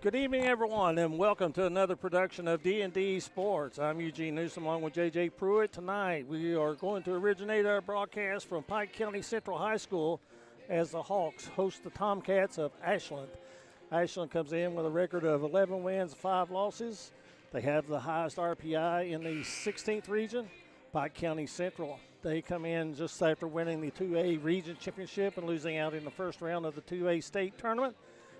Good evening, everyone, and welcome to another production of D&D Sports. I'm Eugene Newsome along with J.J. Pruitt. Tonight, we are going to originate our broadcast from Pike County Central High School as the Hawks host the Tomcats of Ashland. Ashland comes in with a record of 11 wins, 5 losses. They have the highest RPI in the 16th region. Pike County Central, they come in just after winning the 2A region championship and losing out in the first round of the 2A state tournament.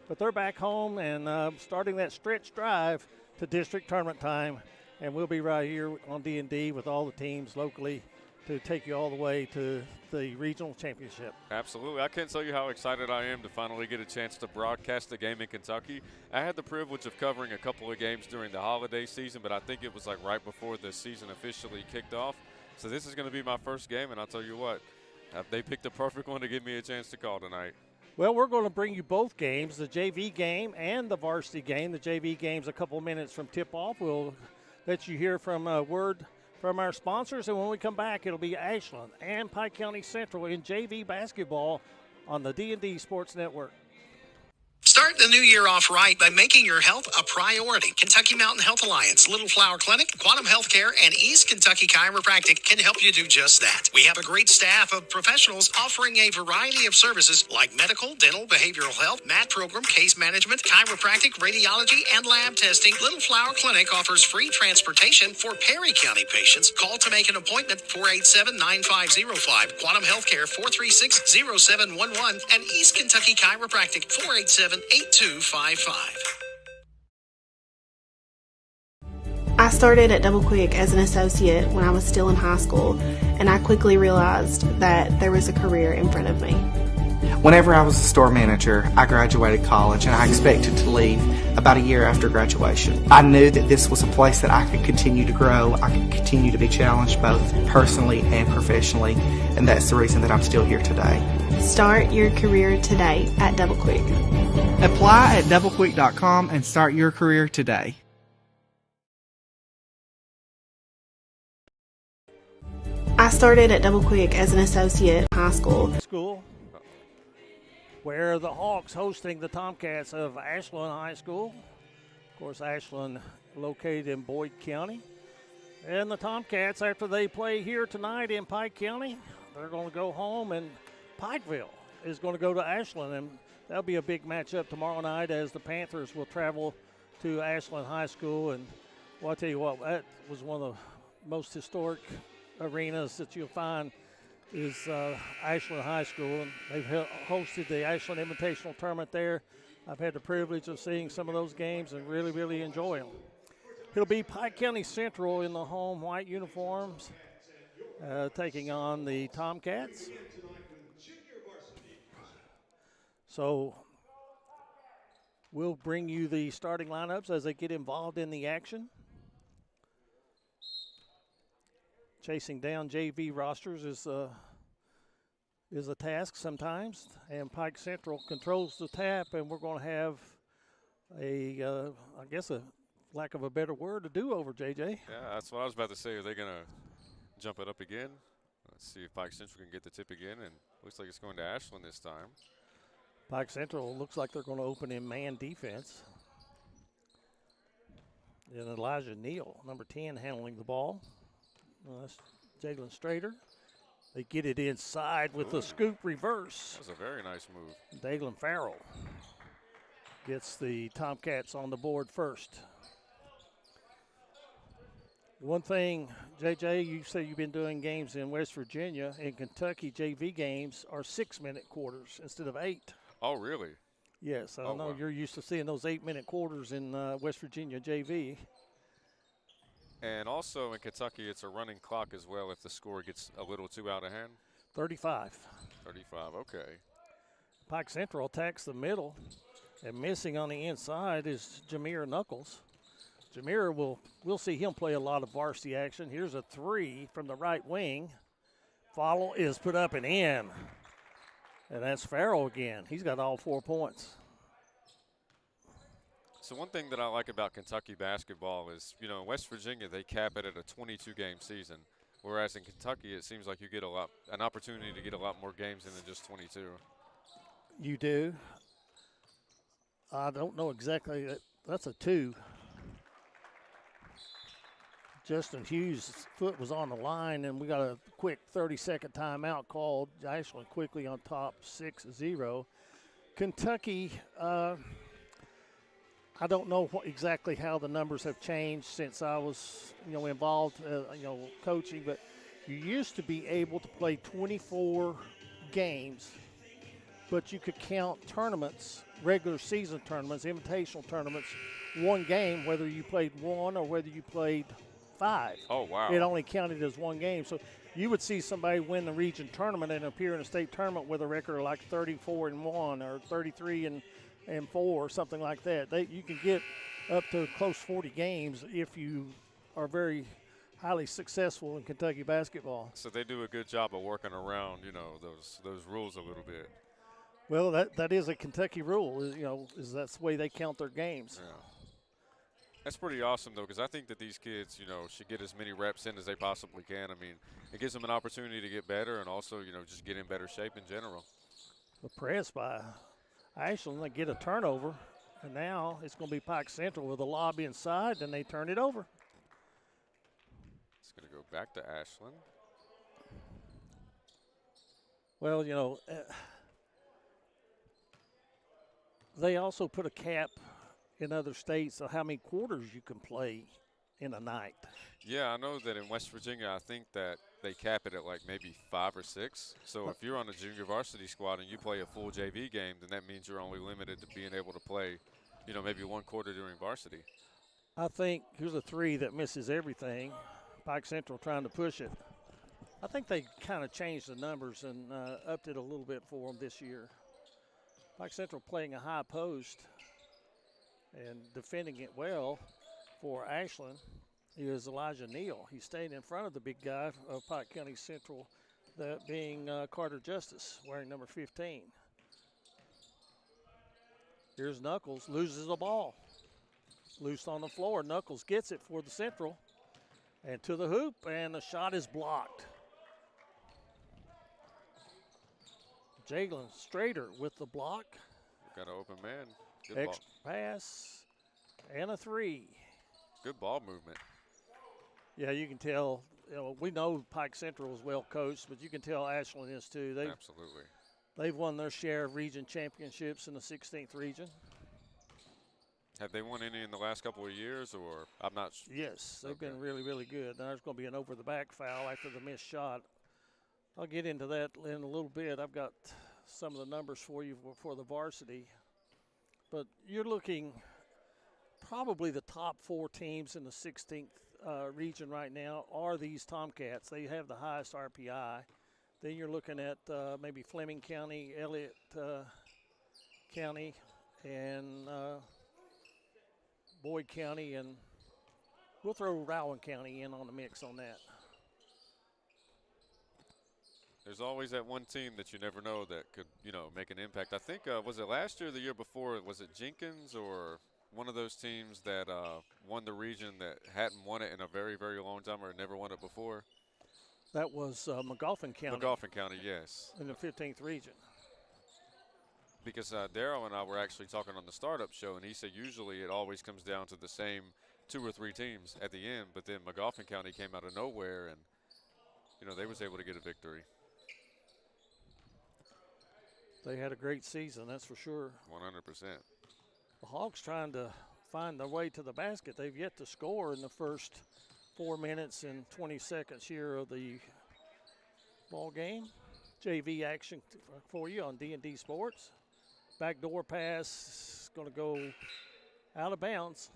But they're back home and starting that stretch drive to district tournament time. And we'll be right here on D&D with all the teams locally to take you all the way to the regional championship. Absolutely. I can't tell you how excited I am to finally get a chance to broadcast a game in Kentucky. I had the privilege of covering a couple of games during the holiday season, but I think it was like right before the season officially kicked off. So this is going to be my first game, and I'll tell you what, they picked the perfect one to give me a chance to call tonight. Well, we're going to bring you both games, the JV game and the varsity game. The JV game's a couple of minutes from tip-off. We'll let you hear from a word from our sponsors, and when we come back, it'll be Ashland and Pike County Central in JV basketball on the D&D Sports Network. Start the new year off right by making your health a priority. Kentucky Mountain Health Alliance, Little Flower Clinic, Quantum Healthcare, and East Kentucky Chiropractic can help you do just that. We have a great staff of professionals offering a variety of services like medical, dental, behavioral health, mat program, case management, chiropractic, radiology, and lab testing. Little Flower Clinic offers free transportation for Perry County patients. Call to make an appointment, 487-9505. Quantum Healthcare, 436-0711. And East Kentucky Chiropractic, 487-8255. I started at Double Quick as an associate when I was still in high school, and I quickly realized that there was a career in front of me. Whenever I was a store manager, I graduated college and I expected to leave about a year after graduation. I knew that this was a place that I could continue to grow, I could continue to be challenged both personally and professionally, and that's the reason that I'm still here today. Start your career today at Double Quick. Apply at doublequick.com and start your career today. I started at Double Quick as an associate in high school. Where the Hawks hosting the Tomcats of Ashland High School. Of course, Ashland located in Boyd County. And the Tomcats, after they play here tonight in Pike County, they're going to go home, and Pikeville is going to go to Ashland. And that'll be a big matchup tomorrow night as the Panthers will travel to Ashland High School. And well, I'll tell you what, that was one of the most historic arenas that you'll find is Ashland High School, and they've hosted the Ashland Invitational Tournament there. I've had the privilege of seeing some of those games and really, really enjoy them. It'll be Pike County Central in the home white uniforms taking on the Tomcats. So we'll bring you the starting lineups as they get involved in the action. Chasing down JV rosters is a task sometimes, and Pike Central controls the tap, and we're going to have I guess a lack of a better word, a do-over, JJ. Yeah, that's what I was about to say. Are they going to jump it up again? Let's see if Pike Central can get the tip again, and looks like it's going to Ashland this time. Pike Central looks like they're going to open in man defense. And Elijah Neal, number 10, handling the ball. That's Jalen Strader. They get it inside with the scoop reverse. That was a very nice move. Dalen Farrell gets the Tomcats on the board first. One thing, JJ, you say you've been doing games in West Virginia. In Kentucky, JV games are 6-minute quarters instead of 8. Oh, really? Yes, I know wow. You're used to seeing those 8-minute quarters in West Virginia JV. And also in Kentucky, it's a running clock as well if the score gets a little too out of hand. 35. 35, okay. Pike Central attacks the middle, and missing on the inside is Jameer Knuckles. Jameer, we'll see him play a lot of varsity action. Here's a 3 from the right wing. Follow is put up and in. And that's Farrell again. He's got all 4 points. So one thing that I like about Kentucky basketball is, in West Virginia, they cap it at a 22-game season, whereas in Kentucky, it seems like you get an opportunity to get a lot more games in than just 22. You do. I don't know exactly. That's a 2. Justin Hughes' foot was on the line, and we got a quick 30-second timeout called. Ashland quickly on top 6-0. Kentucky, I don't know exactly how the numbers have changed since I was, involved, coaching, but you used to be able to play 24 games, but you could count tournaments, regular season tournaments, invitational tournaments, one game, whether you played one or whether you played 5. Oh, wow. It only counted as one game. So you would see somebody win the region tournament and appear in a state tournament with a record of like 34-1 or 33-4 or something like that. You can get up to close 40 games if you are very highly successful in Kentucky basketball. So they do a good job of working around, those rules a little bit. Well, that is a Kentucky rule, is that's the way they count their games. Yeah. That's pretty awesome, though, because I think that these kids, should get as many reps in as they possibly can. I mean, it gives them an opportunity to get better and also, just get in better shape in general. The press by Ashland, they get a turnover, and now it's going to be Pike Central with a lob inside, and they turn it over. It's going to go back to Ashland. Well, they also put a cap in other states of how many quarters you can play in a night. Yeah, I know that in West Virginia, I think that they cap it at like maybe 5 or 6. So if you're on a junior varsity squad and you play a full JV game, then that means you're only limited to being able to play, maybe 1 quarter during varsity. I think here's a 3 that misses everything. Pike Central trying to push it. I think they kind of changed the numbers and upped it a little bit for them this year. Pike Central playing a high post and defending it well for Ashland is Elijah Neal. He stayed in front of the big guy of Pike County Central, that being Carter Justice, wearing number 15. Here's Knuckles, loses the ball. Loose on the floor. Knuckles gets it for the Central. And to the hoop, and the shot is blocked. Jalen Strader with the block. Got an open man. Good Extra pass and a 3. Good ball movement. Yeah, you can tell. We know Pike Central is well coached, but you can tell Ashland is too. Absolutely. They've won their share of region championships in the 16th region. Have they won any in the last couple of years, or I'm not sure? Yes, they've been really, really good. Now there's going to be an over-the-back foul after the missed shot. I'll get into that in a little bit. I've got some of the numbers for you for the varsity. But you're looking probably the top 4 teams in the 16th region right now are these Tomcats. They have the highest RPI. Then you're looking at maybe Fleming County, Elliott County, and Boyd County, and we'll throw Rowan County in on the mix on that. There's always that one team that you never know that could, make an impact. I think, was it last year or the year before, was it Jenkins or one of those teams that won the region that hadn't won it in a very, very long time or never won it before? That was McGoffin County. McGoffin County, yes. In the 15th region. Because Darryl and I were actually talking on the startup show, and he said usually it always comes down to the same 2 or 3 teams at the end, but then McGoffin County came out of nowhere, and, they was able to get a victory. They had a great season, that's for sure. 100%. The Hawks trying to find their way to the basket. They've yet to score in the first 4 minutes and 20 seconds here of the ball game. JV action for you on D&D Sports. Backdoor pass, going to go out of bounds.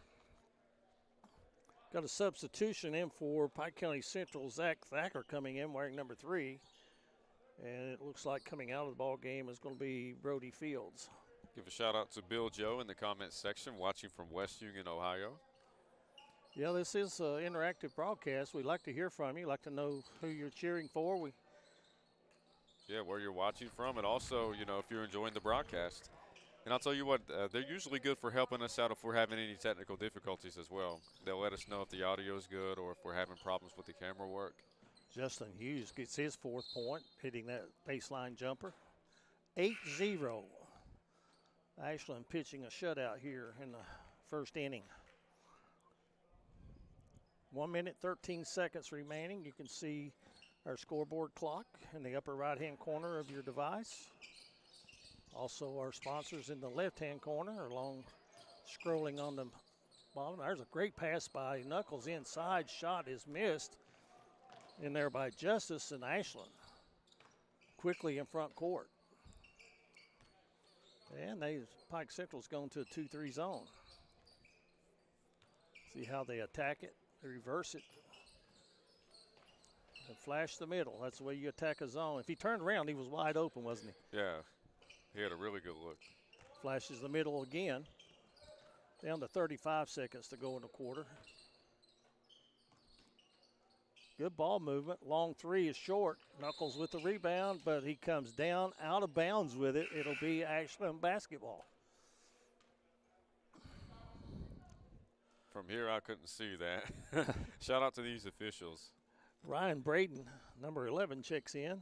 Got a substitution in for Pike County Central. Zach Thacker coming in wearing number 3. And it looks like coming out of the ball game is going to be Brody Fields. Give a shout out to Bill Joe in the comments section watching from West Union, Ohio. Yeah, this is an interactive broadcast. We'd like to hear from you. Like to know who you're cheering for. Yeah, where you're watching from, and also, if you're enjoying the broadcast. And I'll tell you what, they're usually good for helping us out if we're having any technical difficulties as well. They'll let us know if the audio is good or if we're having problems with the camera work. Justin Hughes gets his 4th point, hitting that baseline jumper. 8-0. Ashland pitching a shutout here in the first inning. 1 minute, 13 seconds remaining. You can see our scoreboard clock in the upper right-hand corner of your device. Also, our sponsors in the left-hand corner along scrolling on the bottom. There's a great pass by Knuckles inside. Shot is missed in there by Justice and Ashland. Quickly in front court. And Pike Central's going to a 2-3 zone. See how they attack it. They reverse it. And flash the middle. That's the way you attack a zone. If he turned around, he was wide open, wasn't he? Yeah, he had a really good look. Flashes the middle again. Down to 35 seconds to go in the quarter. Good ball movement. Long three is short. Knuckles with the rebound, but he comes down out of bounds with it. It'll be Ashland basketball. From here, I couldn't see that. Shout out to these officials. Ryan Braden, number 11, checks in.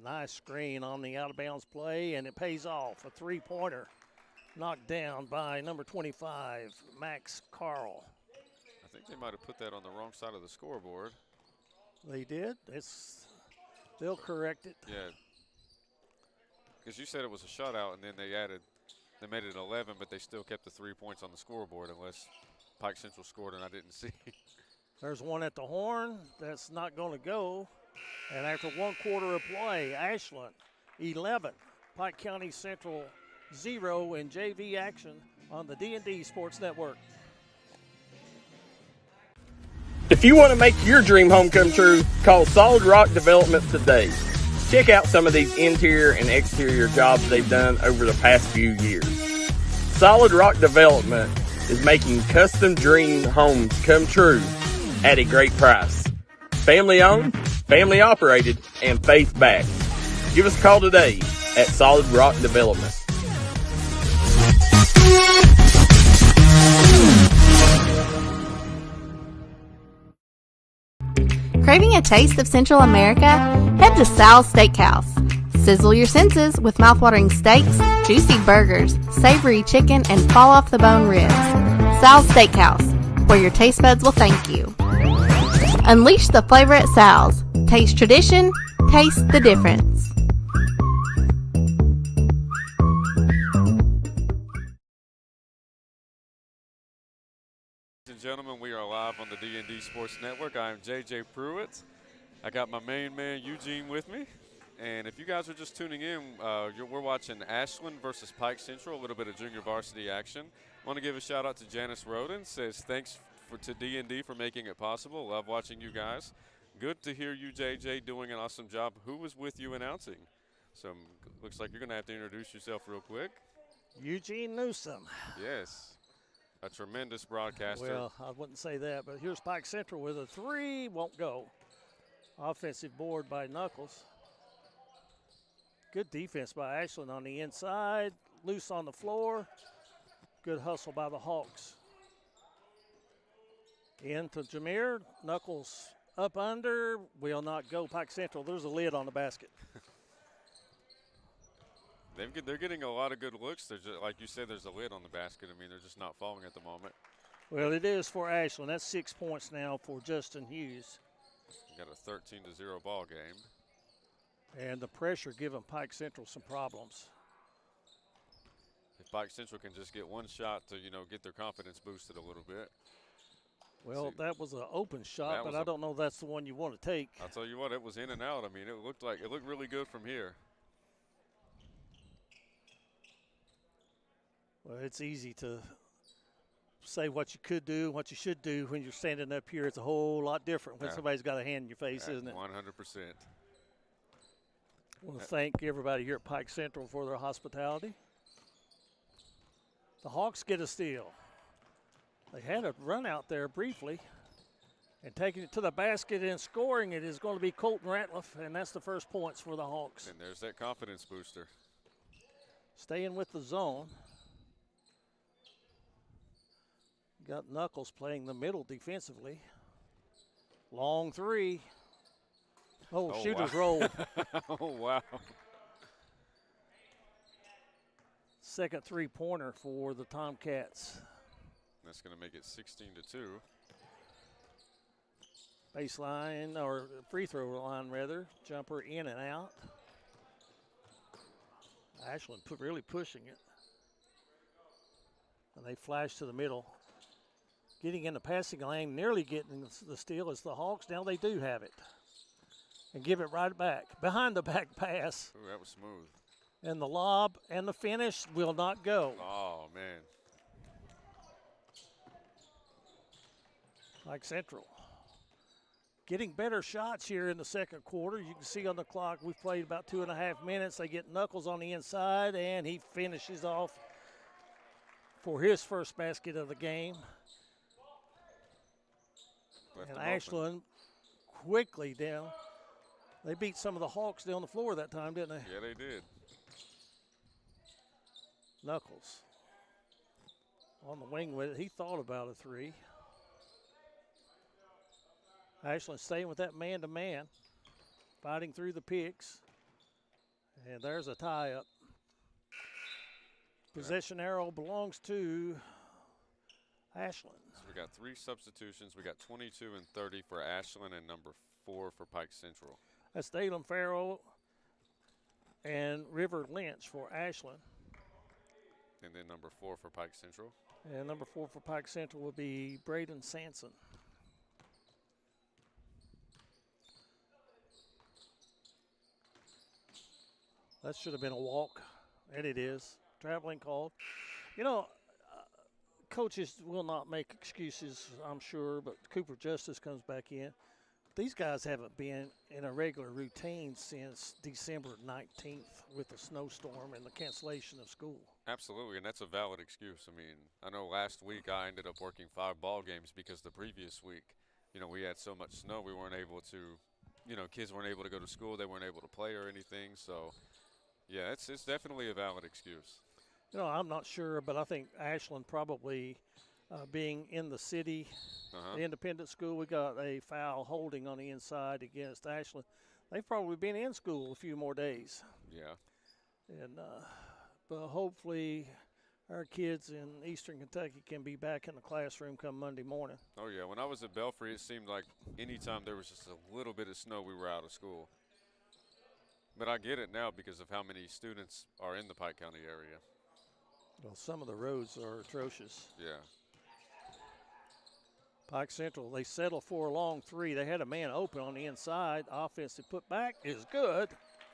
Nice screen on the out-of-bounds play, and it pays off. A three-pointer knocked down by number 25, Max Carl. I think they might have put that on the wrong side of the scoreboard. They did. They'll correct it. Yeah. Because you said it was a shutout, and then they made it 11, but they still kept the 3 points on the scoreboard unless Pike Central scored and I didn't see. There's one at the horn. That's not going to go. And after 1 quarter of play, Ashland 11, Pike County Central 0 in JV action on the D&D Sports Network. If you want to make your dream home come true, call Solid Rock Development today. Check out some of these interior and exterior jobs they've done over the past few years. Solid Rock Development is making custom dream homes come true at a great price. Family owned, family operated, and faith backed. Give us a call today at Solid Rock Development. Craving a taste of Central America? Head to Sal's Steakhouse. Sizzle your senses with mouthwatering steaks, juicy burgers, savory chicken, and fall-off-the-bone ribs. Sal's Steakhouse, where your taste buds will thank you. Unleash the flavor at Sal's. Taste tradition, taste the difference. Ladies and gentlemen, we are live on the D&D Sports Network. I am JJ Pruitt. I got my main man Eugene with me. And if you guys are just tuning in, we're watching Ashland versus Pike Central, a little bit of junior varsity action. I want to give a shout out to Janice Roden. Says thanks to D&D for making it possible. Love watching you guys. Good to hear you, JJ, doing an awesome job. Who was with you announcing? So looks like you're going to have to introduce yourself real quick. Eugene Newsome. Yes. A tremendous broadcaster. Well, I wouldn't say that, but here's Pike Central with a three. Won't go. Offensive board by Knuckles. Good defense by Ashland on the inside. Loose on the floor. Good hustle by the Hawks. In to Jameer. Knuckles up under. Will not go. Pike Central. There's a lid on the basket. They're getting a lot of good looks. There's just, like you said, there's a lid on the basket. I mean, they're just not falling at the moment. Well, it is for Ashland. That's 6 points now for Justin Hughes. You got a 13-0 ball game. And the pressure giving Pike Central some problems. If Pike Central can just get one shot to, get their confidence boosted a little bit. Well, that was an open shot, but I don't know if that's the one you want to take. I'll tell you what, it was in and out. I mean, it looked really good from here. Well, it's easy to say what you could do, what you should do when you're standing up here. It's a whole lot different when somebody's got a hand in your face, isn't it? 100%. I want to thank everybody here at Pike Central for their hospitality. The Hawks get a steal. They had a run out there briefly, and taking it to the basket and scoring it is going to be Colton Ratliff, and that's the first points for the Hawks. And there's that confidence booster. Staying with the zone. Got Knuckles playing the middle defensively. Long three. Oh, shooter's wow. roll. Oh, wow. Second three-pointer for the Tomcats. That's going to make it 16-2. Baseline, or free throw line rather, jumper in and out. Ashland really pushing it. And they flash to the middle. Getting in the passing lane, nearly getting the steal as the Hawks. Now they do have it. And give it right back. Behind the back pass. Ooh, that was smooth. And the lob and the finish will not go. Oh, man. Pike Central getting better shots here in the second quarter. You can see on the clock we've played about 2.5 minutes. They get Knuckles on the inside, and he finishes off for his first basket of the game. And Ashland quickly down. They beat some of the Hawks down the floor that time, didn't they? Yeah, they did. Knuckles on the wing with it. He thought about a three. Ashland staying with that man-to-man, fighting through the picks. And there's a tie-up. Possession arrow belongs to Ashland. So we got 3 substitutions. We got 22 and 30 for Ashland and number 4 for Pike Central. That's Dalen Farrell and River Lynch for Ashland. And then number 4 for Pike Central. And number 4 for Pike Central would be Braden Sanson. That should have been a walk, and it is. Traveling called. You know, coaches will not make excuses, I'm sure, but Cooper Justice comes back in. These guys haven't been in a regular routine since December 19th with the snowstorm and the cancellation of school. Absolutely, and that's a valid excuse. I mean, I know last week I ended up working 5 ball games because the previous week, you know, we had so much snow we weren't able to, you know, kids weren't able to go to school. They weren't able to play or anything. So, yeah, it's definitely a valid excuse. You know, I'm not sure, but I think Ashland probably being in the city, the independent school, we got a foul holding on the inside against Ashland. They've probably been in school a few more days. Yeah. And but hopefully our kids in Eastern Kentucky can be back in the classroom come Monday morning. Oh, yeah. When I was at Belfry, it seemed like anytime there was just a little bit of snow, we were out of school. But I get it now because of how many students are in the Pike County area. Well, some of the roads are atrocious. Yeah. Pike Central, they settle for a long three. They had a man open on the inside. Offensive putback is good.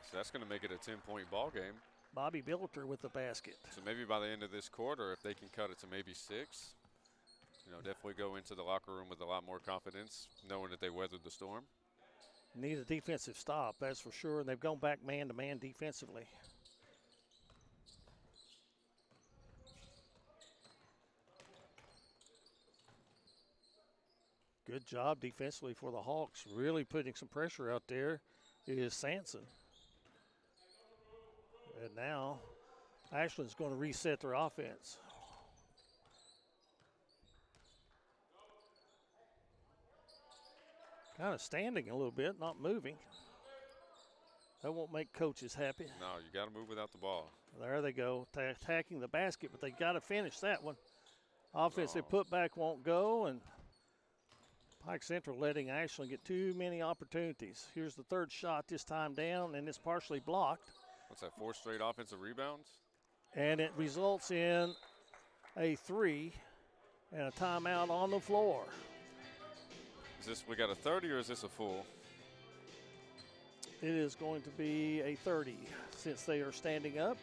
So that's going to make it a 10-point ball game. Bobby Bilter with the basket. So maybe by the end of this quarter, if they can cut it to maybe 6, you know, definitely go into the locker room with a lot more confidence, knowing that they weathered the storm. Need a defensive stop, that's for sure, and they've gone back man-to-man defensively. Good job defensively for the Hawks, really putting some pressure out there is Sanson. And now Ashland's going to reset their offense. Kind of standing a little bit, not moving. That won't make coaches happy. No, you got to move without the ball. There they go, attacking the basket, but they got to finish that one. Offensive putback won't go, and Pike Central letting Ashland get too many opportunities. Here's the third shot, this time down, and it's partially blocked. What's that, 4 straight offensive rebounds? And it results in a 3 and a timeout on the floor. Is this, we got a 30 or is this a full? It is going to be a 30 since they are standing up.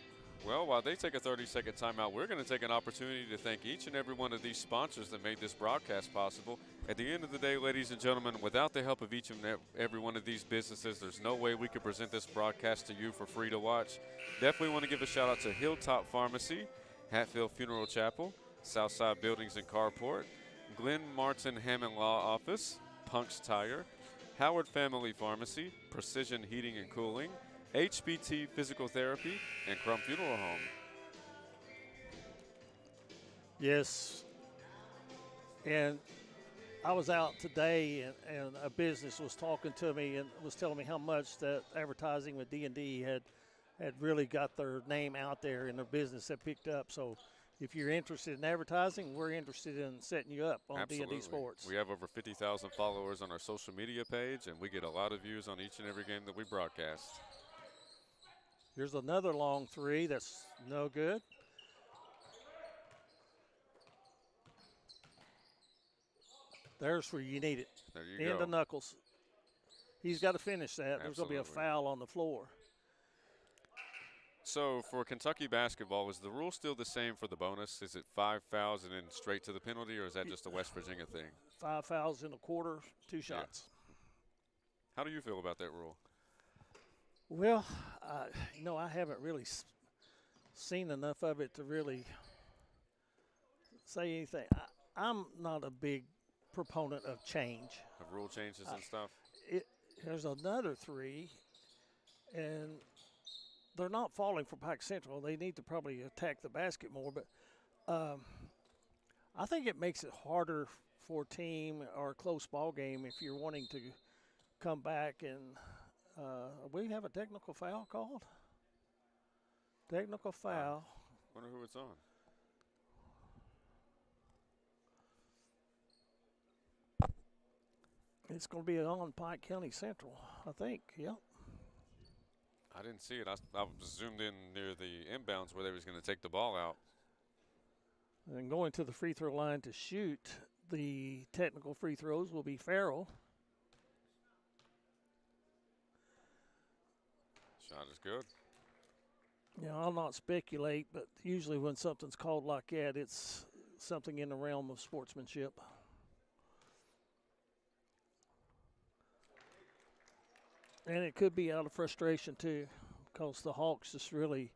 Well, while they take a 30-second timeout, we're going to take an opportunity to thank each and every one of these sponsors that made this broadcast possible. At the end of the day, ladies and gentlemen, without the help of each and every one of these businesses, there's no way we could present this broadcast to you for free to watch. Definitely want to give a shout-out to Hilltop Pharmacy, Hatfield Funeral Chapel, Southside Buildings and Carport, Glenn Martin Hammond Law Office, Punk's Tire, Howard Family Pharmacy, Precision Heating and Cooling, HBT Physical Therapy, and Crumb Funeral Home. Yes. And I was out today, and a business was talking to me and was telling me how much that advertising with D&D had had really got their name out there and their business had picked up. So if you're interested in advertising, we're interested in setting you up on Absolutely. D&D Sports. We have over 50,000 followers on our social media page, and we get a lot of views on each and every game that we broadcast. Here's another long three that's no good. There's where you need it. There you In go. the knuckles. He's got to finish that. There's going to be a Absolutely. foul on the floor. So for Kentucky basketball, is the rule still the same for the bonus? Is it 5 fouls and then straight to the penalty, or is that just a West Virginia thing? 5 fouls in a quarter, 2 shots. How do you feel about that rule? Well, I haven't really seen enough of it to really say anything. I'm not a big proponent of change. Of rule changes and stuff? There's another three, and they're not falling for Pike Central. They need to probably attack the basket more, but I think it makes it harder for a team or a close ball game if you're wanting to come back and we have a technical foul called? Technical foul. Wonder who it's on. It's going to be on Pike County Central, I think. Yep. I didn't see it. I was zoomed in near the inbounds where they was going to take the ball out. And going to the free throw line to shoot the technical free throws will be Farrell. Shot is good. I'll not speculate, but usually when something's called like that, it's something in the realm of sportsmanship. And it could be out of frustration, too, because the Hawks just really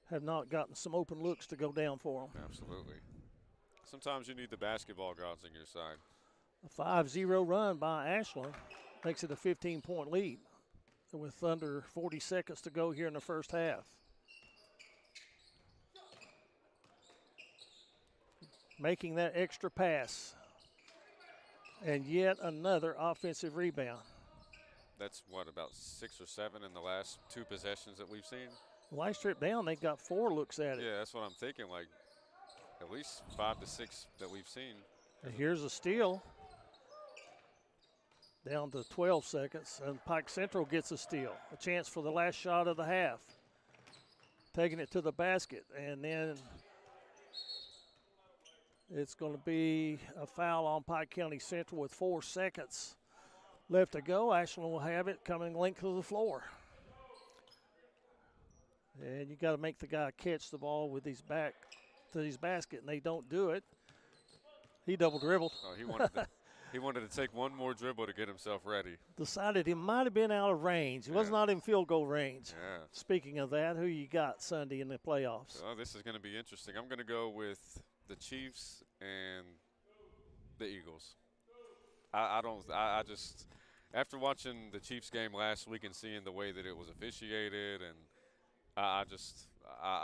have not gotten some open looks to go down for them. Absolutely. Sometimes you need the basketball gods on your side. A 5-0 run by Ashland makes it a 15-point lead with under 40 seconds to go here in the first half. Making that extra pass. And yet another offensive rebound. That's what, about 6 or 7 in the last 2 possessions that we've seen? Last trip down, they got 4 looks at it. Yeah, that's what I'm thinking, like at least 5 to 6 that we've seen. And here's a steal. Down to 12 seconds, and Pike Central gets a steal. A chance for the last shot of the half. Taking it to the basket, and then it's going to be a foul on Pike County Central with 4 seconds left to go. Ashland will have it coming length of the floor. And you got to make the guy catch the ball with his back to his basket, and they don't do it. He double dribbled. Oh, he wanted to take one more dribble to get himself ready. Decided he might have been out of range. He was not in field goal range. Yeah. Speaking of that, who you got Sunday in the playoffs? Oh, this is going to be interesting. I'm going to go with the Chiefs and the Eagles. I just, after watching the Chiefs game last week and seeing the way that it was officiated, and I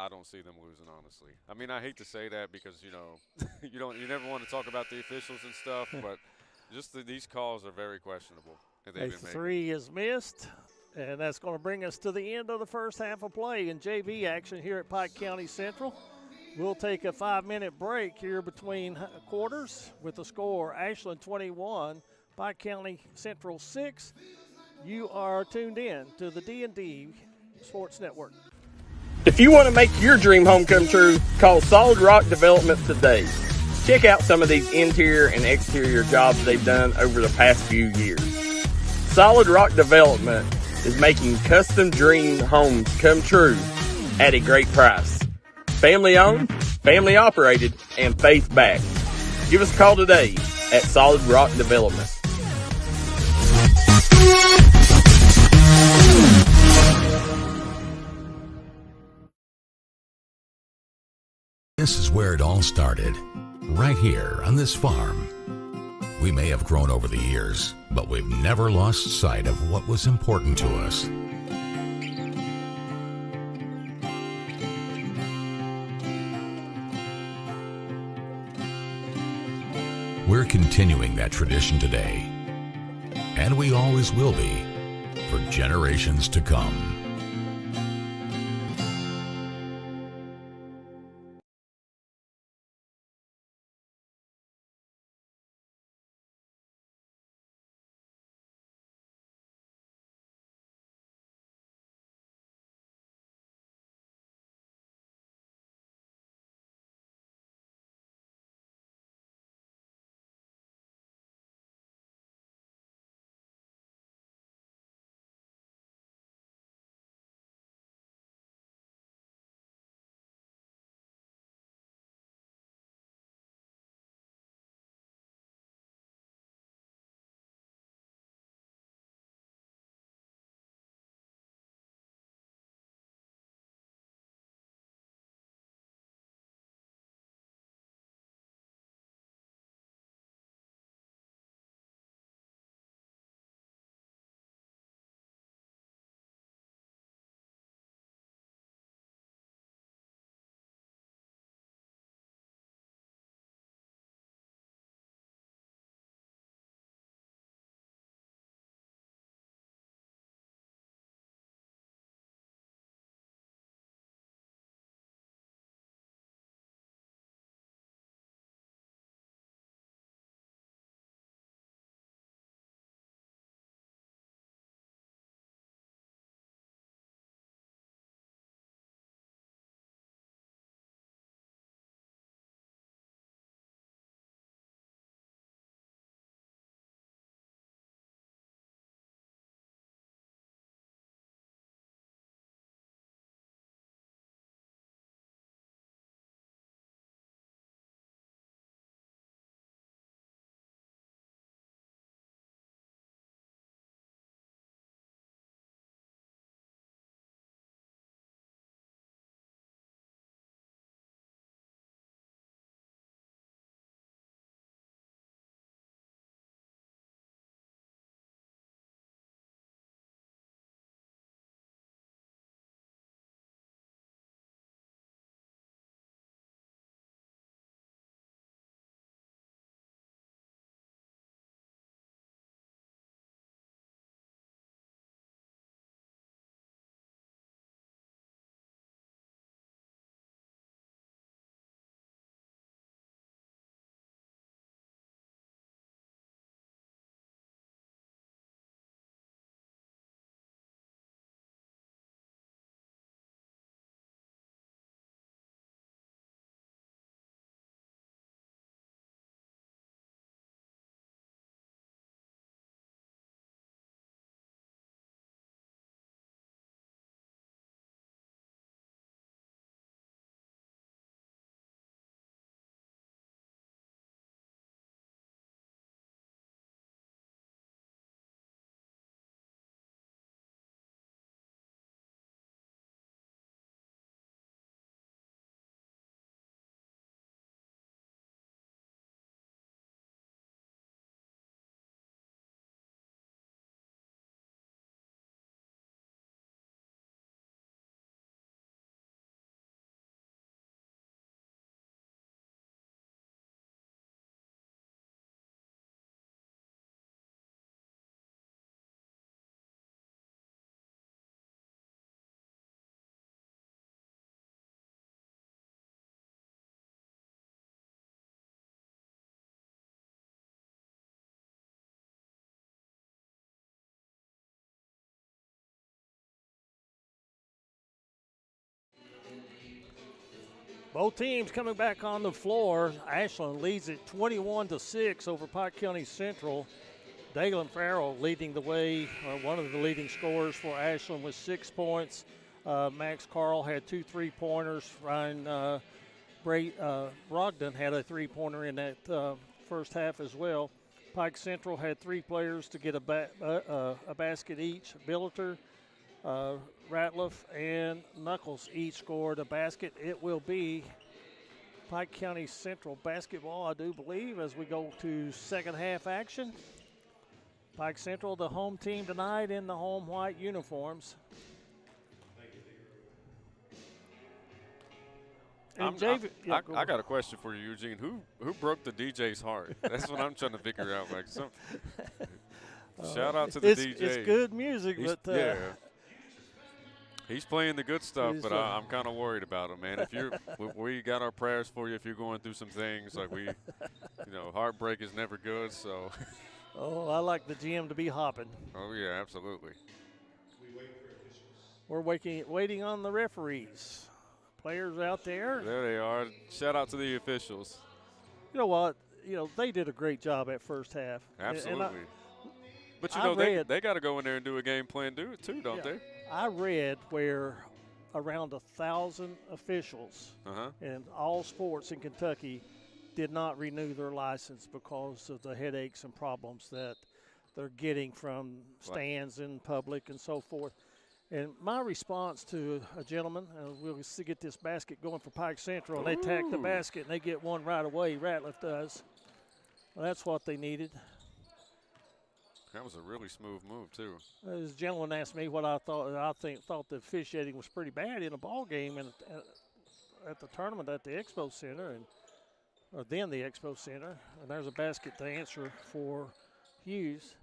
don't see them losing, honestly. I mean, I hate to say that because, you never want to talk about the officials and stuff, but just these calls are very questionable. A 3 is missed, and that's going to bring us to the end of the first half of play in JV action here at Pike County Central. We'll take a 5-minute break here between quarters with the score Ashland 21, Pike County Central 6. You are tuned in to the D&D Sports Network. If you want to make your dream home come true, call Solid Rock Development today. Check out some of these interior and exterior jobs they've done over the past few years. Solid Rock Development is making custom dream homes come true at a great price. Family owned, family operated, and faith backed. Give us a call today at Solid Rock Development. This is where it all started, right here on this farm. We may have grown over the years, but we've never lost sight of what was important to us. We're continuing that tradition today, and we always will be for generations to come. Both teams coming back on the floor. Ashland leads it 21-6 over Pike County Central. Dalen Farrell leading the way, one of the leading scorers for Ashland with 6 points. Max Carl had 2 3-pointers. Ryan Brogdon had a 3-pointer in that first half as well. Pike Central had 3 players to get a basket each. Billiter, Ratliff, and Knuckles each scored a basket. It will be Pike County Central basketball, I do believe, as we go to second half action. Pike Central, the home team tonight in the home white uniforms. I got a question for you, Eugene. Who broke the DJ's heart? That's what I'm trying to figure out. Like, shout out to the DJ. It's good music, yeah. He's playing the good stuff, but I'm kind of worried about him, man. We got our prayers for you if you're going through some things. Like heartbreak is never good, so. Oh, I like the GM to be hopping. Oh, yeah, absolutely. We're waiting on the referees. Players out there. There they are. Shout out to the officials. You know what? They did a great job at first half. Absolutely. But they got to go in there and do a game plan too, don't they? I read where around 1,000 officials in all sports in Kentucky did not renew their license because of the headaches and problems that they're getting from stands in public and so forth. And my response to a gentleman, we'll get this basket going for Pike Central, and they attack the basket, and they get one right away. Ratliff does. Well, that's what they needed. That was a really smooth move, too. This gentleman asked me what I thought. I thought the officiating was pretty bad in a ball game and at the tournament at the Expo Center, or then the Expo Center. And there's a basket to answer for Hughes.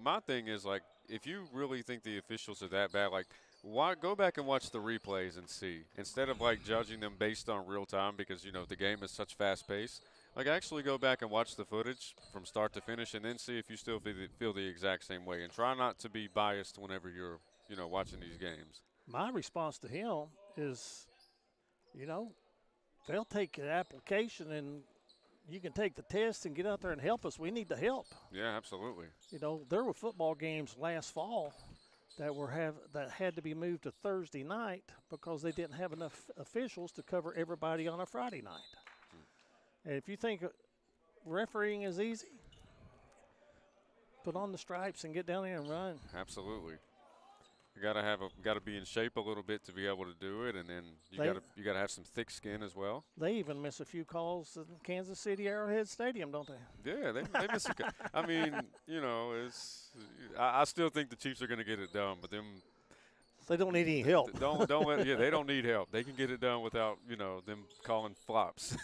My thing is, like, if you really think the officials are that bad, like, why go back and watch the replays and see instead of like judging them based on real time because the game is such fast pace. Like, actually go back and watch the footage from start to finish and then see if you still feel the exact same way, and try not to be biased whenever you're watching these games. My response to him is, they'll take an application and you can take the test and get out there and help us. We need the help. Yeah, absolutely. There were football games last fall that had to be moved to Thursday night because they didn't have enough officials to cover everybody on a Friday night. And if you think refereeing is easy, put on the stripes and get down there and run. Absolutely. You gotta be in shape a little bit to be able to do it, and then you gotta have some thick skin as well. They even miss a few calls in Kansas City Arrowhead Stadium, don't they? Yeah, they miss a. I mean, I still think the Chiefs are gonna get it done, but they don't need any help. They don't need help. They can get it done without them calling flops.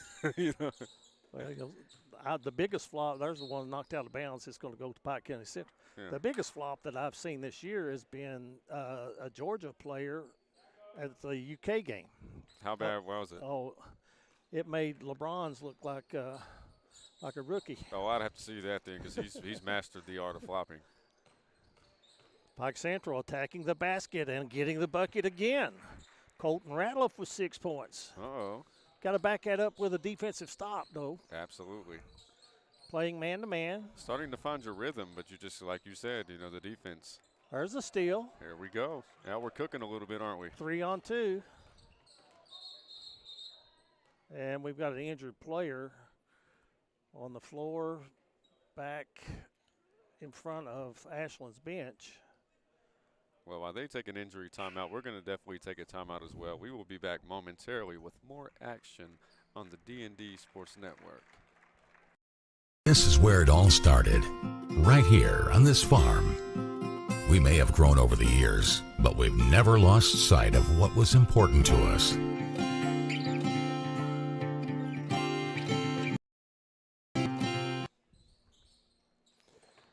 Well, the biggest flop, there's the one knocked out of bounds. It's going to go to Pike County Central. Yeah. The biggest flop that I've seen this year has been a Georgia player at the UK game. How bad was it? Oh, it made LeBron's look like a rookie. Oh, I'd have to see that then because he's mastered the art of flopping. Pike Central attacking the basket and getting the bucket again. Colton Ratliff with 6 points. Uh-oh. Got to back that up with a defensive stop, though. Absolutely. Playing man-to-man. Starting to find your rhythm, but you just, like you said, the defense. There's a steal. Here we go. Now we're cooking a little bit, aren't we? 3-on-2. And we've got an injured player on the floor back in front of Ashland's bench. Well, while they take an injury timeout, we're going to definitely take a timeout as well. We will be back momentarily with more action on the D&D Sports Network. This is where it all started, right here on this farm. We may have grown over the years, but we've never lost sight of what was important to us.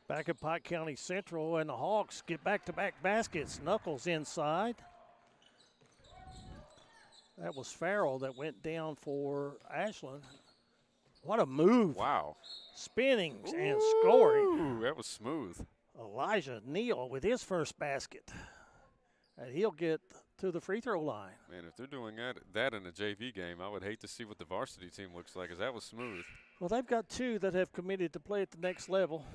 Back at Pike County Central, and the Hawks get back-to-back baskets. Knuckles inside. That was Farrell that went down for Ashland. What a move. Wow. Spinning and scoring. Ooh, that was smooth. Elijah Neal with his first basket. And he'll get to the free throw line. Man, if they're doing that in a JV game, I would hate to see what the varsity team looks like, because that was smooth. Well, they've got 2 that have committed to play at the next level.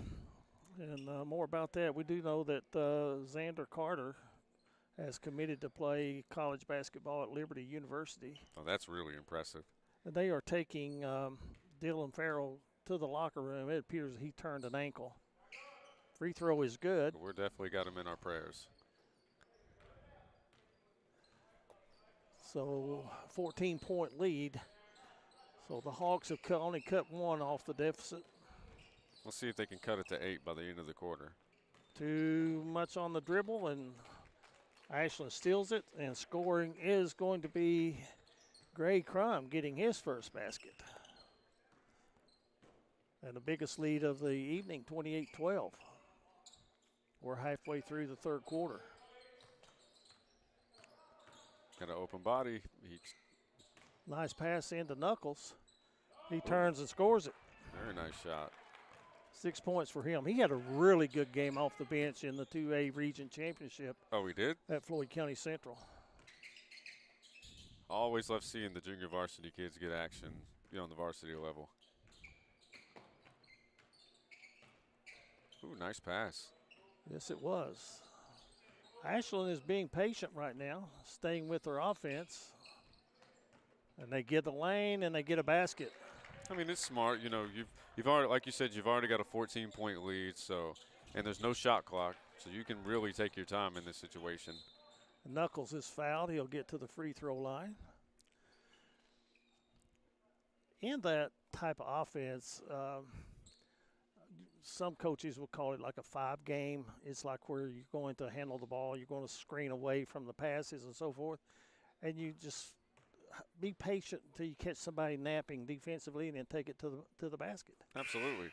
And more about that. We do know that Xander Carter has committed to play college basketball at Liberty University. Oh, that's really impressive. And they are taking Dylan Farrell to the locker room. It appears he turned an ankle. Free throw is good. We're definitely got him in our prayers. So 14-point lead. So the Hawks have only cut 1 off the deficit. We'll see if they can cut it to 8 by the end of the quarter. Too much on the dribble, and Ashland steals it, and scoring is going to be Gray Crum getting his first basket. And the biggest lead of the evening, 28-12. We're halfway through the third quarter. Got an open body. Nice pass into Knuckles. He turns and scores it. Very nice shot. 6 points for him. He had a really good game off the bench in the 2A Region Championship. Oh, he did? At Floyd County Central. Always love seeing the junior varsity kids get action, on the varsity level. Ooh, nice pass. Yes, it was. Ashland is being patient right now, staying with their offense. And they get the lane and they get a basket. I mean, it's smart. You've already, like you said, you've already got a 14-point lead, and there's no shot clock, so you can really take your time in this situation. Knuckles is fouled. He'll get to the free throw line. In that type of offense, some coaches will call it like a 5-game. It's like where you're going to handle the ball, you're going to screen away from the passes and so forth, and you just be patient until you catch somebody napping defensively and then take it to the basket. Absolutely.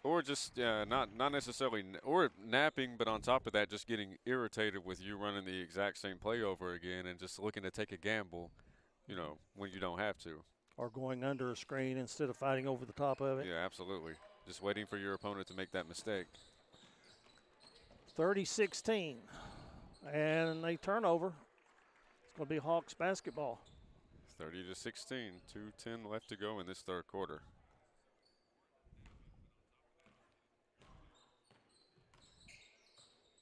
Or just not necessarily or napping, but on top of that, just getting irritated with you running the exact same play over again and just looking to take a gamble, when you don't have to. Or going under a screen instead of fighting over the top of it. Yeah, absolutely. Just waiting for your opponent to make that mistake. 30-16. And a turnover. It's going to be Hawks basketball. 30-16. 2:10 left to go in this third quarter.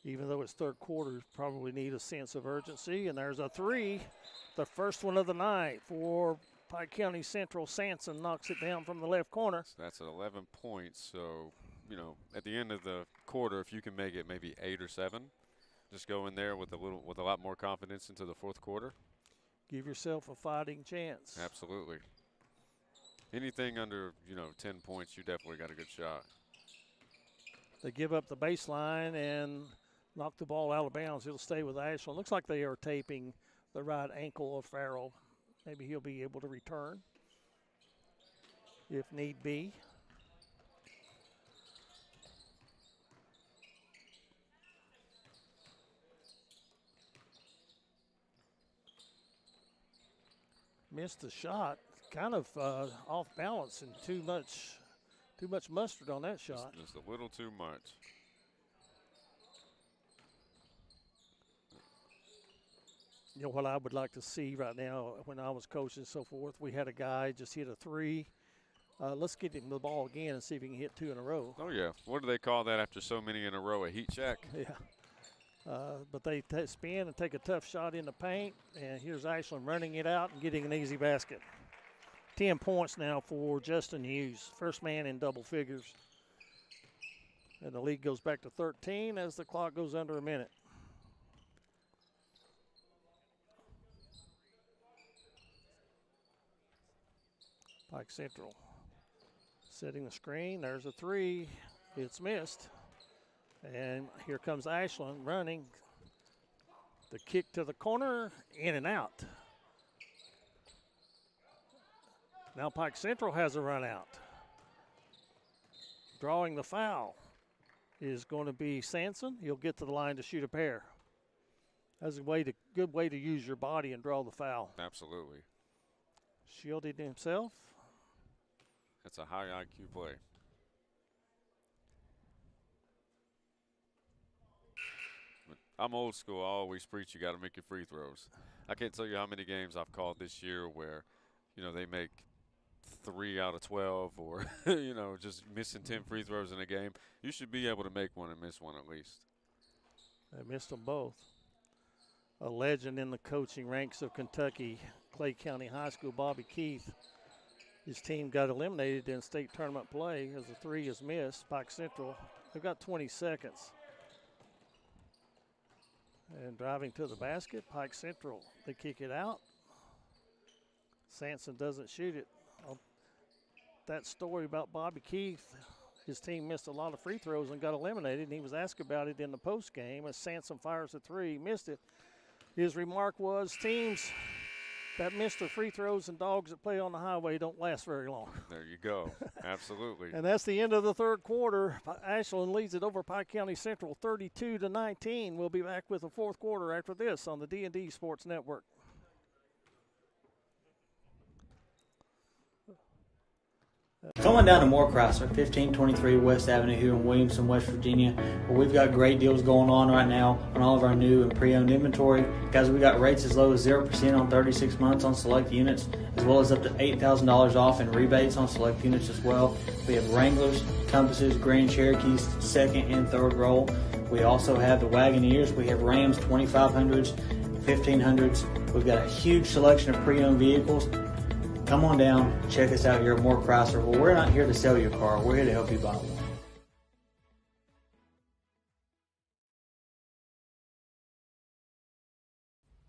Even though it's third quarter, probably need a sense of urgency. And there's a 3, the first one of the night for Pike County Central. Sanson knocks it down from the left corner. So that's at 11 points. So, at the end of the quarter, if you can make it maybe 8 or 7, just go in there with a lot more confidence into the fourth quarter. Give yourself a fighting chance. Absolutely. Anything under, 10 points, you definitely got a good shot. They give up the baseline and knock the ball out of bounds. It'll stay with Ashland. Looks like they are taping the right ankle of Farrell. Maybe he'll be able to return if need be. Missed the shot, kind of off balance and too much mustard on that shot. Just a little too much. What I would like to see right now when I was coaching and so forth, we had a guy just hit a 3. Let's get him the ball again and see if he can hit 2 in a row. Oh, yeah. What do they call that after so many in a row? A heat check? Yeah. But they spin and take a tough shot in the paint, and here's Ashland running it out and getting an easy basket. 10 points now for Justin Hughes, first man in double figures. And the lead goes back to 13 as the clock goes under a minute. Pike Central setting the screen. There's a 3. It's missed. And here comes Ashland running. The kick to the corner, in and out. Now Pike Central has a run out. Drawing the foul is going to be Sanson. He'll get to the line to shoot a pair. That's a good way to use your body and draw the foul. Absolutely. Shielded himself. That's a high IQ play. I'm old school. I always preach you got to make your free throws. I can't tell you how many games I've called this year where, they make 3 out of 12 or, just missing 10 free throws in a game. You should be able to make one and miss one at least. They missed them both. A legend in the coaching ranks of Kentucky, Clay County High School, Bobby Keith. His team got eliminated in state tournament play as the 3 is missed. Pike Central, they've got 20 seconds. And driving to the basket, Pike Central, they kick it out. Sampson doesn't shoot it. That story about Bobby Keith, his team missed a lot of free throws and got eliminated, and he was asked about it in the post game as Sampson fires a 3, missed it. His remark was, teams that miss their free throws and dogs that play on the highway don't last very long. There you go. Absolutely. And that's the end of the third quarter. Ashland leads it over Pike County Central 32-19. We'll be back with the fourth quarter after this on the D&D Sports Network. Come on down to Moore Chrysler, 1523 West Avenue here in Williamson, West Virginia, where we've got great deals going on right now on all of our new and pre-owned inventory. Guys, we got rates as low as 0% on 36 months on select units, as well as up to $8,000 off in rebates on select units as well. We have Wranglers, Compasses, Grand Cherokees, second and third roll. We also have the Wagoneers. We have Rams 2500s, 1500s. We've got a huge selection of pre-owned vehicles. Come on down, check us out here at Moore Chrysler. Well, we're not here to sell you a car. We're here to help you buy one.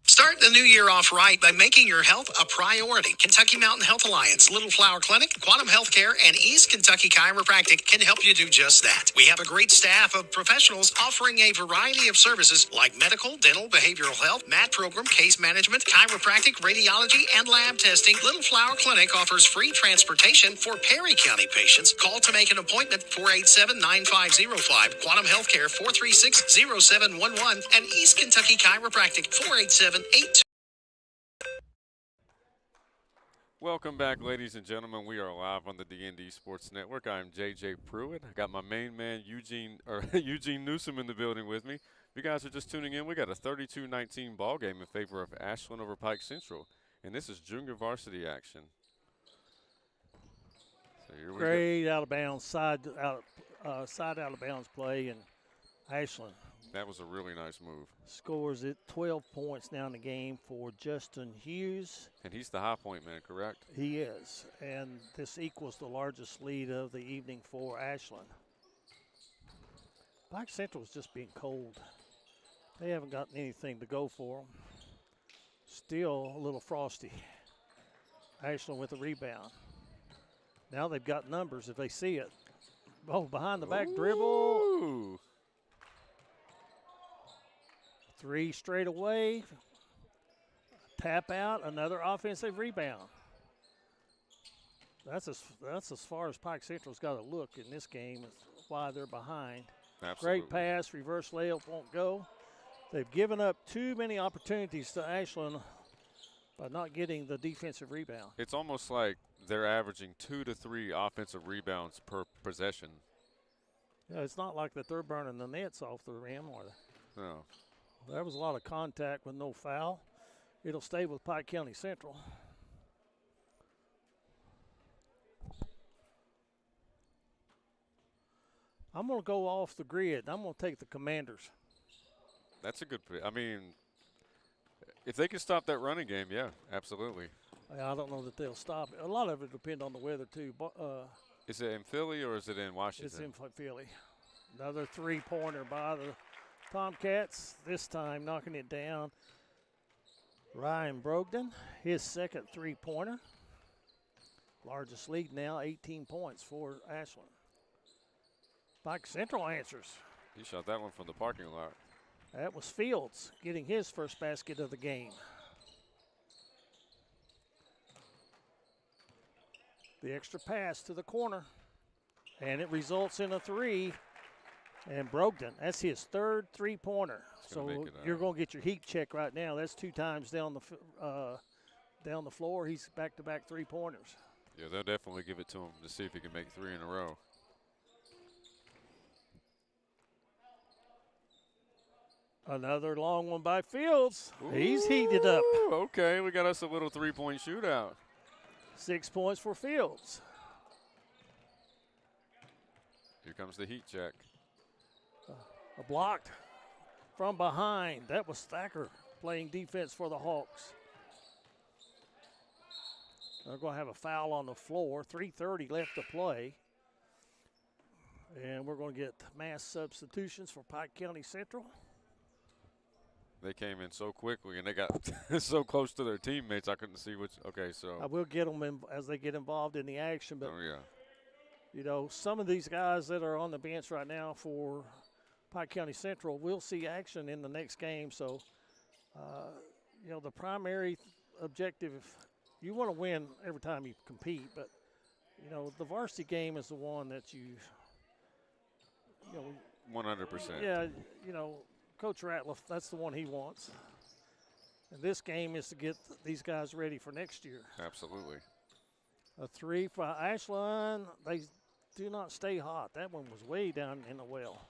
Start the new year off right by making your health a priority. Kentucky Mountain Health Alliance, Little Flower Clinic, Quantum Healthcare, and East Kentucky Chiropractic can help you do just that. We have a great staff of professionals offering a variety of services like medical, dental, behavioral health, mat program, case management, chiropractic, radiology, and lab testing. Little Flower Clinic offers free transportation for Perry County patients. Call to make an appointment, 487-9505. Quantum Healthcare, 436-0711. And East Kentucky Chiropractic, 487-82. Welcome back, ladies and gentlemen. We are live on the D&D Sports Network. I'm JJ Pruitt. I got my main man, Eugene Newsome, in the building with me. If you guys are just tuning in, we got a 32-19 ball game in favor of Ashland over Pike Central, and this is junior varsity action. So here we Great out of bounds, side out of bounds play, and Ashland. That was a really nice move. Scores it 12 points now in the game for Justin Hughes. And he's the high point man, correct? He is. And this equals the largest lead of the evening for Ashland. Pike Central is just being cold. They haven't gotten anything to go for them. Still a little frosty. Ashland with a rebound. Now they've got numbers if they see it. Oh, behind the back dribble. Ooh. 3 straight away. Tap out, another offensive rebound. That's as far as Pike Central's got to look in this game. That's why they're behind. Absolutely. Great pass, reverse layup won't go. They've given up too many opportunities to Ashland by not getting the defensive rebound. It's almost like they're averaging 2 to 3 offensive rebounds per possession. Yeah, it's not like that they're burning the nets off the rim, are they? No. There was a lot of contact with no foul. It'll stay with Pike County Central. I'm going to go off the grid. I'm going to take the Commanders. That's a good pick. I mean, if they can stop that running game, yeah, absolutely. I don't know that they'll stop it. A lot of it depends on the weather, too. Is it in Philly or is it in Washington? It's in Philly. Another three-pointer by the Tomcats, this time knocking it down. Ryan Brogdon, his second three-pointer. Largest lead now, 18 points for Ashland. Pike Central answers. He shot that one from the parking lot. That was Fields getting his first basket of the game. The extra pass to the corner, and it results in a 3. And Brogdon, that's his third three-pointer. So you're going to get your heat check right now. That's 2 times down the floor. He's back-to-back three-pointers. Yeah, they'll definitely give it to him to see if he can make 3 in a row. Another long one by Fields. He's heated up. Okay, we got us a little three-point shootout. 6 points for Fields. Here comes the heat check. A blocked from behind. That was Thacker playing defense for the Hawks. They're going to have a foul on the floor. 3:30 left to play. And we're going to get mass substitutions for Pike County Central. They came in so quickly, and they got so close to their teammates, I couldn't see which. Okay, so. I will get them in as they get involved in the action. But, oh, yeah. you know, some of these guys that are on the bench right now for Pike County Central will see action in the next game. So, you know, the primary objective, you want to win every time you compete. But, you know, the varsity game is the one that you know. 100%. Yeah, you know. Coach Ratliff, that's the one he wants. And this game is to get these guys ready for next year. Absolutely. A three for Ashland. They do not stay hot. That one was way down in the well.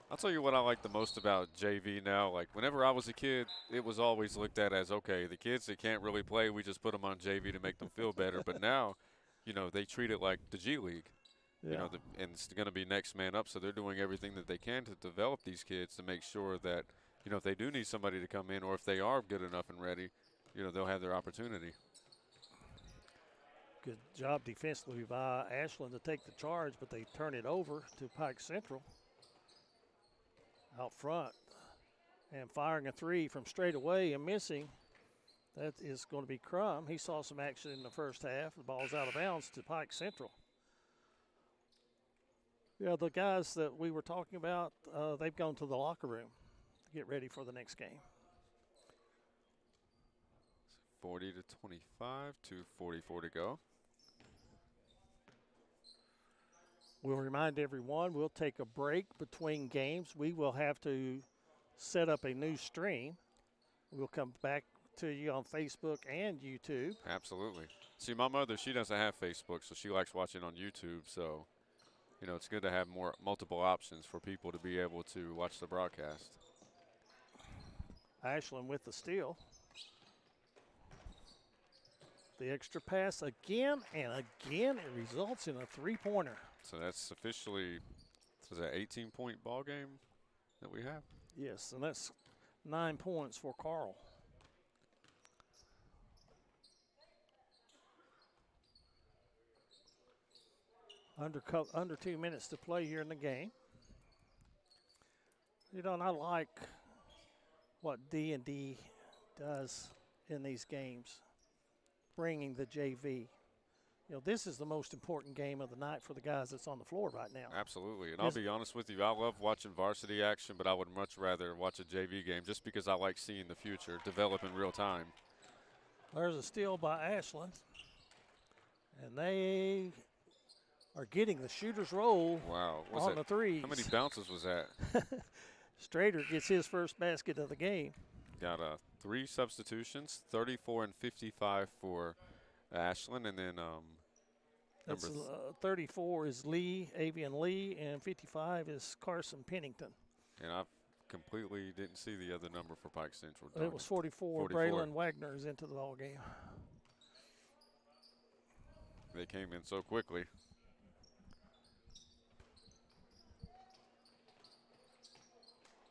I'll tell you what I like the most about JV now. Like, whenever I was a kid, it was always looked at as, okay, the kids that can't really play, we just put them on JV to make them feel better. But now, you know, they treat it like the G League. Yeah. You know, and it's going to be next man up, so they're doing everything that they can to develop these kids to make sure that, you know, if they do need somebody to come in or if they are good enough and ready, you know, they'll have their opportunity. Good job defensively by Ashland to take the charge, but they turn it over to Pike Central out front. And firing a three from straight away and missing, that is going to be Crum. He saw some action in the first half. The ball's out of bounds to Pike Central. Yeah, the guys that we were talking about, they've gone to the locker room to get ready for the next game. 40 to 25, 2:44 to go. We'll remind everyone we'll take a break between games. We will have to set up a new stream. We'll come back to you on Facebook and YouTube. Absolutely. See, my mother, she doesn't have Facebook, so she likes watching on YouTube, so – you know, it's good to have multiple options for people to be able to watch the broadcast. Ashland with the steal. The extra pass again and again. It results in a three-pointer. So that's officially, so is that 18-point ball game that we have? Yes, and that's 9 points for Carl. Under 2 minutes to play here in the game. You know, and I like what D&D does in these games, bringing the JV. You know, this is the most important game of the night for the guys that's on the floor right now. Absolutely, and I'll be honest with you, I love watching varsity action, but I would much rather watch a JV game just because I like seeing the future develop in real time. There's a steal by Ashland, and they are getting the shooter's roll. Wow. On the threes. How many bounces was that? Strader gets his first basket of the game. Got 3 substitutions, 34 and 55 for Ashland, and then That's 34 is Avian Lee, and 55 is Carson Pennington. And I completely didn't see the other number for Pike Central. It was 44. Braylon Wagner is into the ball game. They came in so quickly.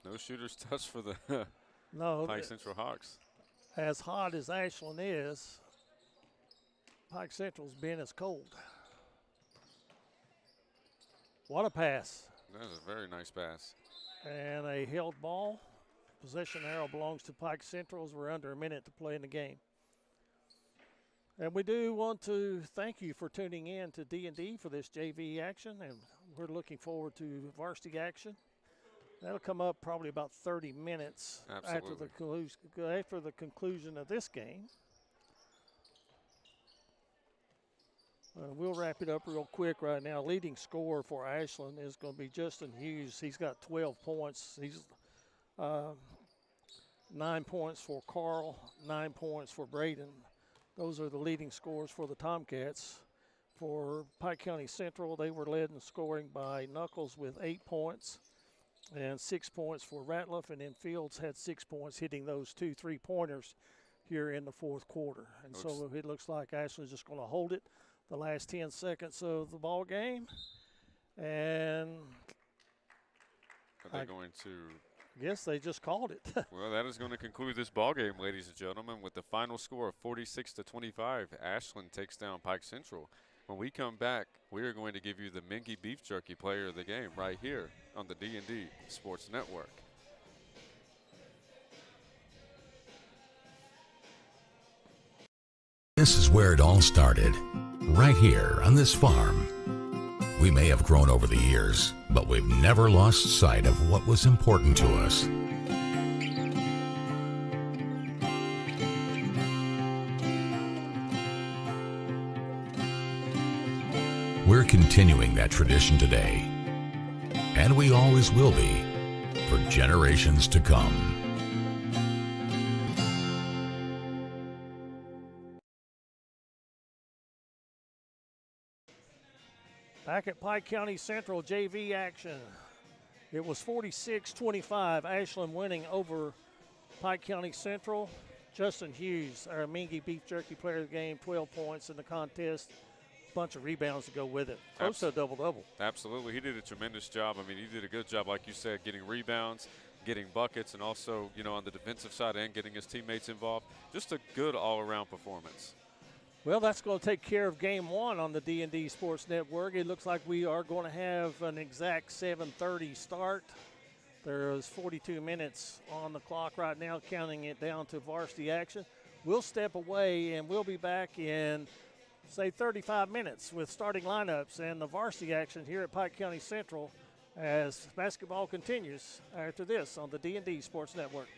No shooter's touch for the Pike Central Hawks. As hot as Ashland is, Pike Central's been as cold. What a pass. That was a very nice pass. And a held ball. Possession arrow belongs to Pike Central as we're under a minute to play in the game. And we do want to thank you for tuning in to D&D for this JV action, and we're looking forward to varsity action. That'll come up probably about 30 minutes after the conclusion of this game. We'll wrap it up real quick right now. Leading scorer for Ashland is going to be Justin Hughes. He's got 12 points. He's 9 points for Carl, 9 points for Braden. Those are the leading scorers for the Tomcats. For Pike County Central, they were led in scoring by Knuckles with 8 points. and 6 points for Ratliff, and then Fields had 6 points hitting those 2 3-pointers here in the fourth quarter. And so it looks like Ashland's just going to hold it the last 10 seconds of the ball game. And are they going to? I guess they just called it. Well, that is going to conclude this ball game, ladies and gentlemen, with the final score of 46-25. Ashland takes down Pike Central. When we come back, we are going to give you the Minky Beef Jerky player of the game right here on the D&D Sports Network. This is where it all started, right here on this farm. We may have grown over the years, but we've never lost sight of what was important to us. We're continuing that tradition today, and we always will be for generations to come. Back at Pike County Central JV action. It was 46-25, Ashland winning over Pike County Central. Justin Hughes, our Mingy Beef Jerky player of the game, 12 points in the contest. Bunch of rebounds to go with it. Close to a double-double. Absolutely. He did a tremendous job. I mean, he did a good job, like you said, getting rebounds, getting buckets, and also, you know, on the defensive side and getting his teammates involved. Just a good all-around performance. Well, that's going to take care of game one on the D&D Sports Network. It looks like we are going to have an exact 7:30 start. There is 42 minutes on the clock right now, counting it down to varsity action. We'll step away, and we'll be back in, say, 35 minutes with starting lineups and the varsity action here at Pike County Central as basketball continues after this on the D&D Sports Network.